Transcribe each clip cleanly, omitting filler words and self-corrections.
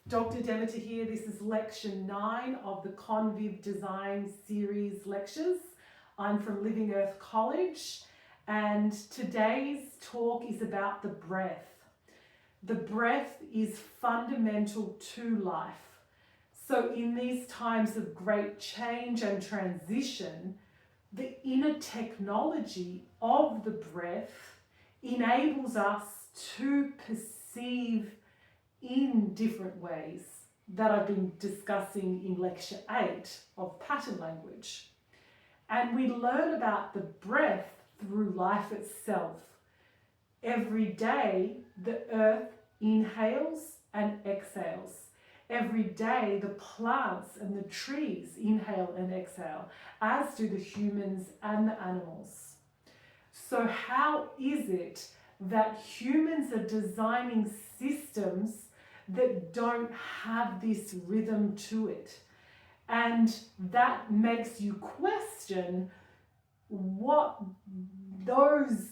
Dr. Demeter here. This is lecture 9 of the Viv Design series lectures. I'm from Living Earth College, and today's talk is about the breath. The breath is fundamental to life. So in these times of great change and transition, the inner technology of the breath enables us to perceive in different ways that I've been discussing in lecture 8 of pattern language. And we learn about the breath through life itself. Every day the earth inhales and exhales. Every day the plants and the trees inhale and exhale, as do the humans and the animals. So how is it that humans are designing systems that don't have this rhythm to it? And that makes you question what those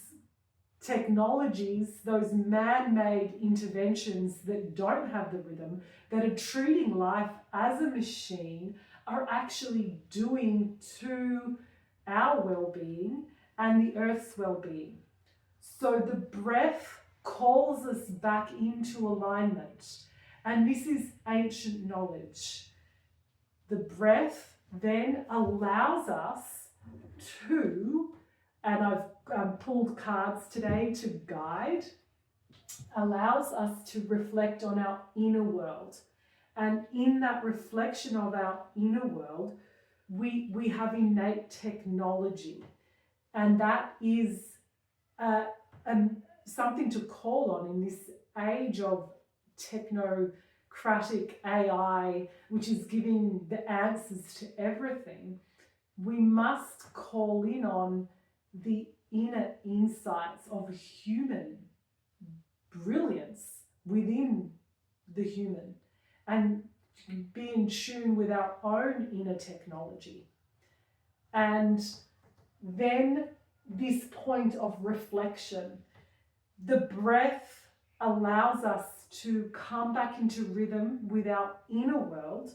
technologies, those man-made interventions that don't have the rhythm, that are treating life as a machine, are actually doing to our well-being and the earth's well-being. So the breath calls us back into alignment, and this is ancient knowledge. The breath then allows us to, and I've pulled cards today to guide, allows us to reflect on our inner world. And in that reflection of our inner world, we have innate technology, and that is something to call on in this age of technocratic AI, which is giving the answers to everything. We must call in on the inner insights of human brilliance within the human and be in tune with our own inner technology. And then this point of reflection, the breath allows us to come back into rhythm with our inner world,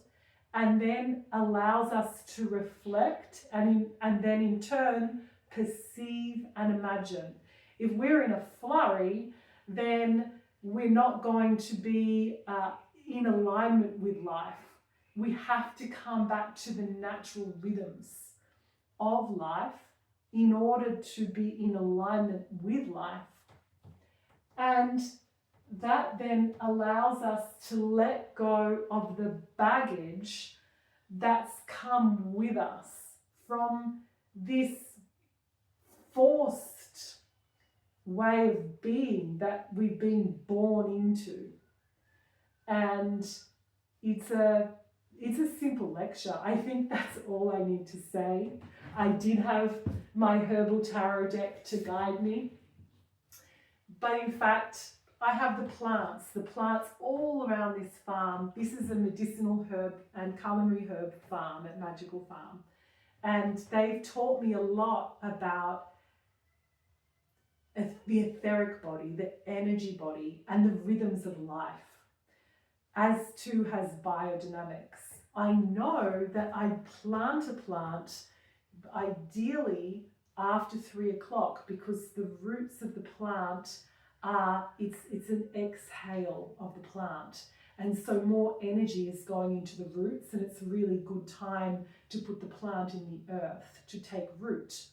and then allows us to reflect and then in turn perceive and imagine. If we're in a flurry, then we're not going to be in alignment with life. We have to come back to the natural rhythms of life in order to be in alignment with life. And that then allows us to let go of the baggage that's come with us from this forced way of being that we've been born into. And it's a simple lecture. I think that's all I need to say. I did have my herbal tarot deck to guide me. But in fact, I have the plants all around this farm. This is a medicinal herb and culinary herb farm at Magical Farm. And they've taught me a lot about the etheric body, the energy body, and the rhythms of life, as too has biodynamics. I know that I plant a plant ideally after 3 o'clock because the roots of the plant it's an exhale of the plant, and so more energy is going into the roots, and it's a really good time to put the plant in the earth to take root.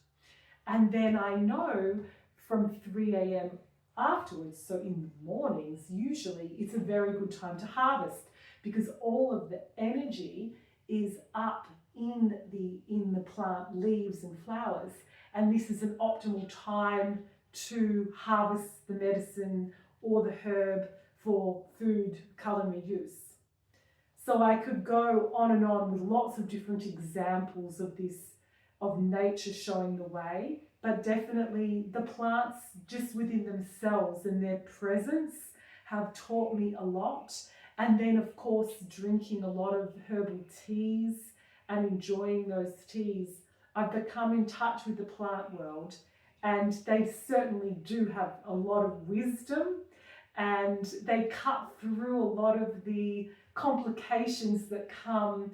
And then I know from 3 a.m. afterwards, so in the mornings, usually it's a very good time to harvest because all of the energy is up in the plant leaves and flowers, and this is an optimal time to harvest the medicine or the herb for food culinary use. So I could go on and on with lots of different examples of this, of nature showing the way, but definitely the plants just within themselves and their presence have taught me a lot. And then of course drinking a lot of herbal teas and enjoying those teas, I've become in touch with the plant world, and they certainly do have a lot of wisdom and they cut through a lot of the complications that come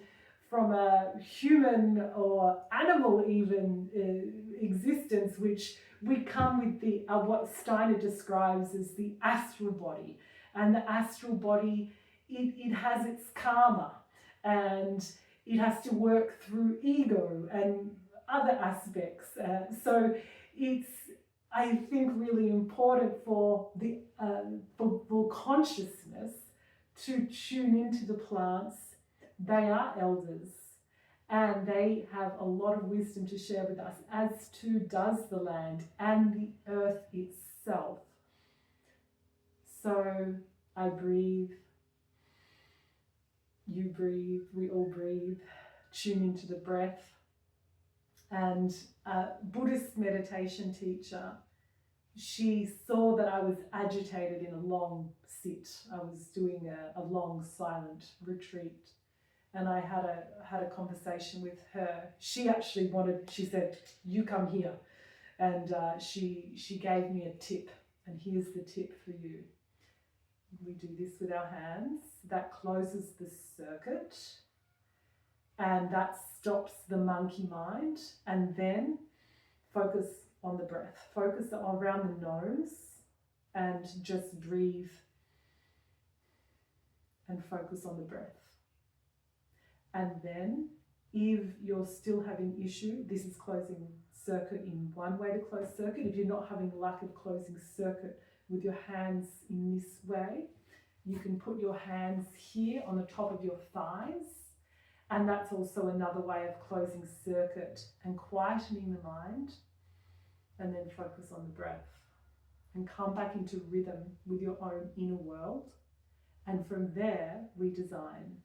from a human or animal even existence, which we come with the what Steiner describes as the astral body. And the astral body, it has its karma, and it has to work through ego and other aspects. So it's, I think, really important for the for consciousness to tune into the plants. They are elders, and they have a lot of wisdom to share with us, as too does the land and the earth itself. So I breathe, you breathe, we all breathe, tune into the breath. And a Buddhist meditation teacher, she saw that I was agitated in a long sit. I was doing a long silent retreat, and I had a conversation with her. She actually she said, "You come here," and she gave me a tip, and here's the tip for you. We do this with our hands. That closes the circuit, and that stops the monkey mind, and then focus on the breath. Focus around the nose and just breathe and focus on the breath. And then if you're still having issue, this is closing circuit in one way to close circuit. If you're not having luck of closing circuit with your hands in this way, you can put your hands here on the top of your thighs, and that's also another way of closing circuit and quietening the mind. And then focus on the breath and come back into rhythm with your own inner world, and from there we design.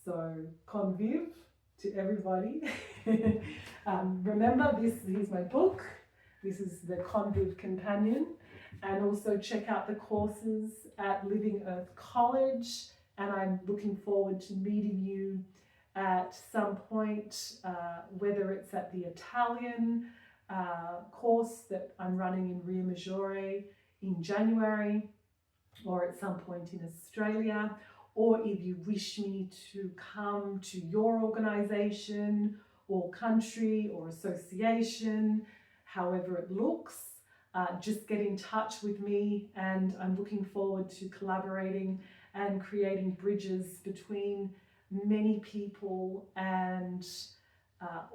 So conviv to everybody. Remember, here's my book. This is the Viv Companion, and also check out the courses at Living Earth College, and I'm looking forward to meeting you at some point, whether it's at the Italian course that I'm running in Rio Maggiore in January, or at some point in Australia, or if you wish me to come to your organisation or country or association, however it looks, just get in touch with me, and I'm looking forward to collaborating and creating bridges between many people and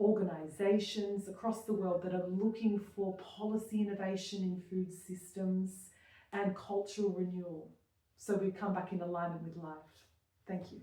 organisations across the world that are looking for policy innovation in food systems and cultural renewal, so we come back in alignment with life. Thank you.